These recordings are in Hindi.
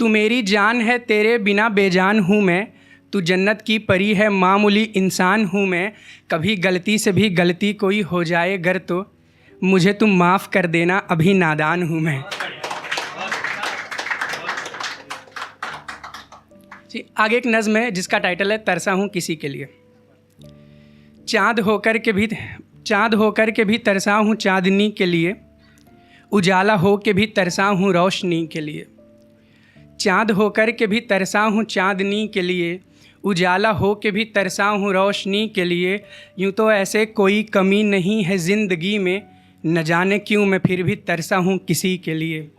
तू मेरी जान है, तेरे बिना बेजान हूँ मैं। तू जन्नत की परी है, मामूली इंसान हूँ मैं। कभी गलती से भी गलती कोई हो जाए गर तो मुझे तुम माफ़ कर देना, अभी नादान हूँ मैं। जी, आगे एक नज़्म है जिसका टाइटल है तरसा हूँ किसी के लिए। चाँद होकर के भी तरसा हूँ चाँदनी के लिए, उजाला हो के भी तरसा हूँ रोशनी के लिए। चाँद होकर के भी तरसा हूँ चाँदनी के लिए, उजाला हो के भी तरसा हूँ रोशनी के लिए। यूँ तो ऐसे कोई कमी नहीं है ज़िंदगी में, न जाने क्यों मैं फिर भी तरसा हूँ किसी के लिए।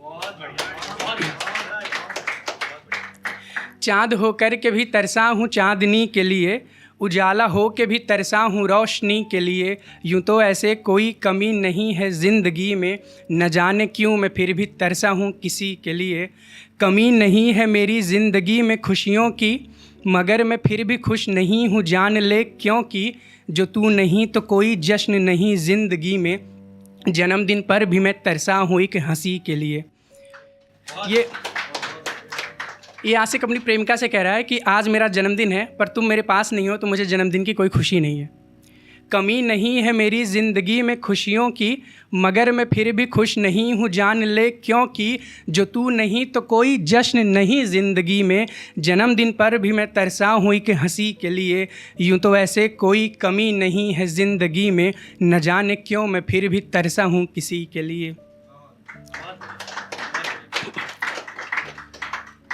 चाँद होकर के भी तरसा हूँ चाँदनी के लिए, उजाला हो के भी तरसा हूँ रोशनी के लिए। यूँ तो ऐसे कोई कमी नहीं है ज़िंदगी में, न जाने क्यों मैं फिर भी तरसा हूँ किसी के लिए। कमी नहीं है मेरी ज़िंदगी में खुशियों की, मगर मैं फिर भी खुश नहीं हूँ जान ले, क्योंकि जो तू नहीं तो कोई जश्न नहीं ज़िंदगी में। जन्मदिन पर भी मैं तरसा हूँ एक हंसी के लिए। ये आशिक अपनी प्रेमिका से कह रहा है कि आज मेरा जन्मदिन है, पर तुम मेरे पास नहीं हो तो मुझे जन्मदिन की कोई खुशी नहीं है। कमी नहीं है मेरी ज़िंदगी में खुशियों की, मगर मैं फिर भी खुश नहीं हूँ जान ले, क्योंकि जो तू नहीं तो कोई जश्न नहीं ज़िंदगी में। जन्मदिन पर भी मैं तरसा हूँ एक हंसी के लिए। यूँ तो ऐसे कोई कमी नहीं है ज़िंदगी में, न जाने क्यों मैं फिर भी तरसा हूँ किसी के लिए।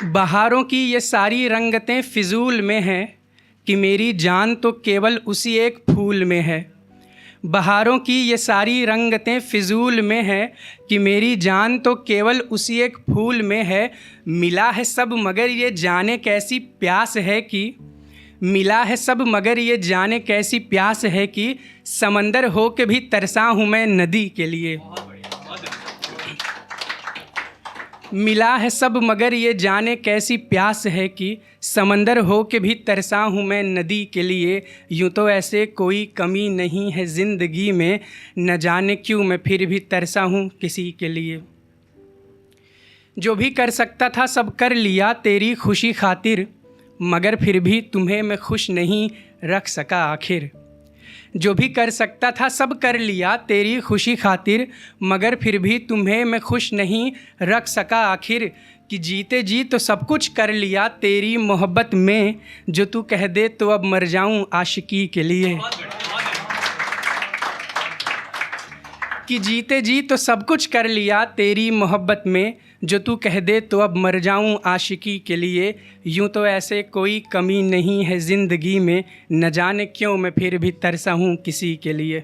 बहारों की ये सारी रंगतें फिजूल में हैं, कि मेरी जान तो केवल उसी एक फूल में है। बहारों की ये सारी रंगतें फिजूल में है, कि मेरी जान तो केवल उसी एक फूल में है। मिला है सब मगर ये जाने कैसी प्यास है कि, मिला है सब मगर ये जाने कैसी प्यास है कि, समंदर हो के भी तरसा हूँ मैं नदी के लिए। मिला है सब मगर ये जाने कैसी प्यास है कि, समंदर हो के भी तरसा हूँ मैं नदी के लिए। यूँ तो ऐसे कोई कमी नहीं है ज़िंदगी में, न जाने क्यों मैं फिर भी तरसा हूँ किसी के लिए। जो भी कर सकता था सब कर लिया तेरी खुशी खातिर, मगर फिर भी तुम्हें मैं खुश नहीं रख सका आखिर। जो भी कर सकता था सब कर लिया तेरी खुशी खातिर, मगर फिर भी तुम्हें मैं खुश नहीं रख सका आखिर। कि जीते जी तो सब कुछ कर लिया तेरी मोहब्बत में, जो तू कह दे तो अब मर जाऊं आशिकी के लिए। कि जीते जी तो सब कुछ कर लिया तेरी मोहब्बत में, जो तू कह दे तो अब मर जाऊं आशिकी के लिए। यूँ तो ऐसे कोई कमी नहीं है ज़िंदगी में, न जाने क्यों मैं फिर भी तरसा हूँ किसी के लिए।